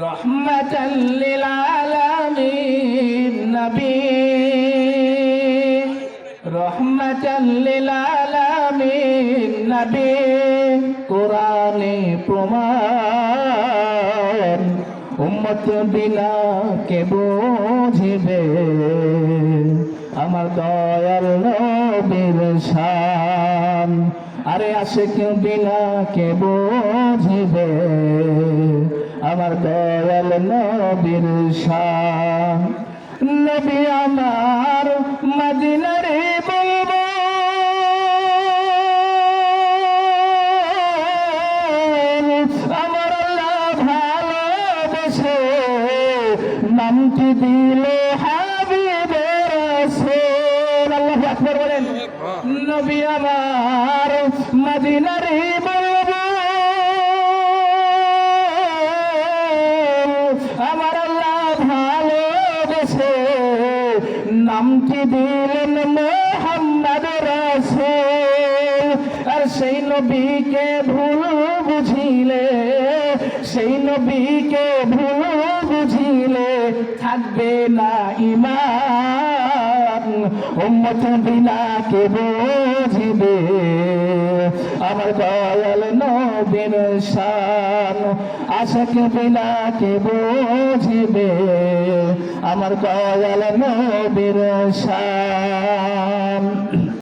রহমাতাল লিল আলামিন নবী, রহমাতাল লিল আলামিন নবী, কোরআনে প্রমাণ উম্মত বিনা কে বুঝিবে আমার দয়াল নবীর শান। আরে আশিক বিনা কে বুঝিবে আমার দয়াল নবীর শান। নবী আমার মদিনারে বলবো আমার আল্লাহ ভালোবেসে নামটি দিল হাবিবে রাসূল। আল্লাহু আকবার বলেন। নবী আমার মদিনারে বলবো আমার আল্লাহ ভালোবেসে নামটি দিলেন মুহাম্মদ রাসূল। আর সেই নবীকে ভুল বুঝিলে, সেই নবীকে ভুল বুঝিলে থাকবে না ঈমান। উম্মত বিনা কে বুঝিবে আমার দয়াল নবীর শান। আশিক বিনা কে বুঝিবে আমার দয়াল নবীর শান।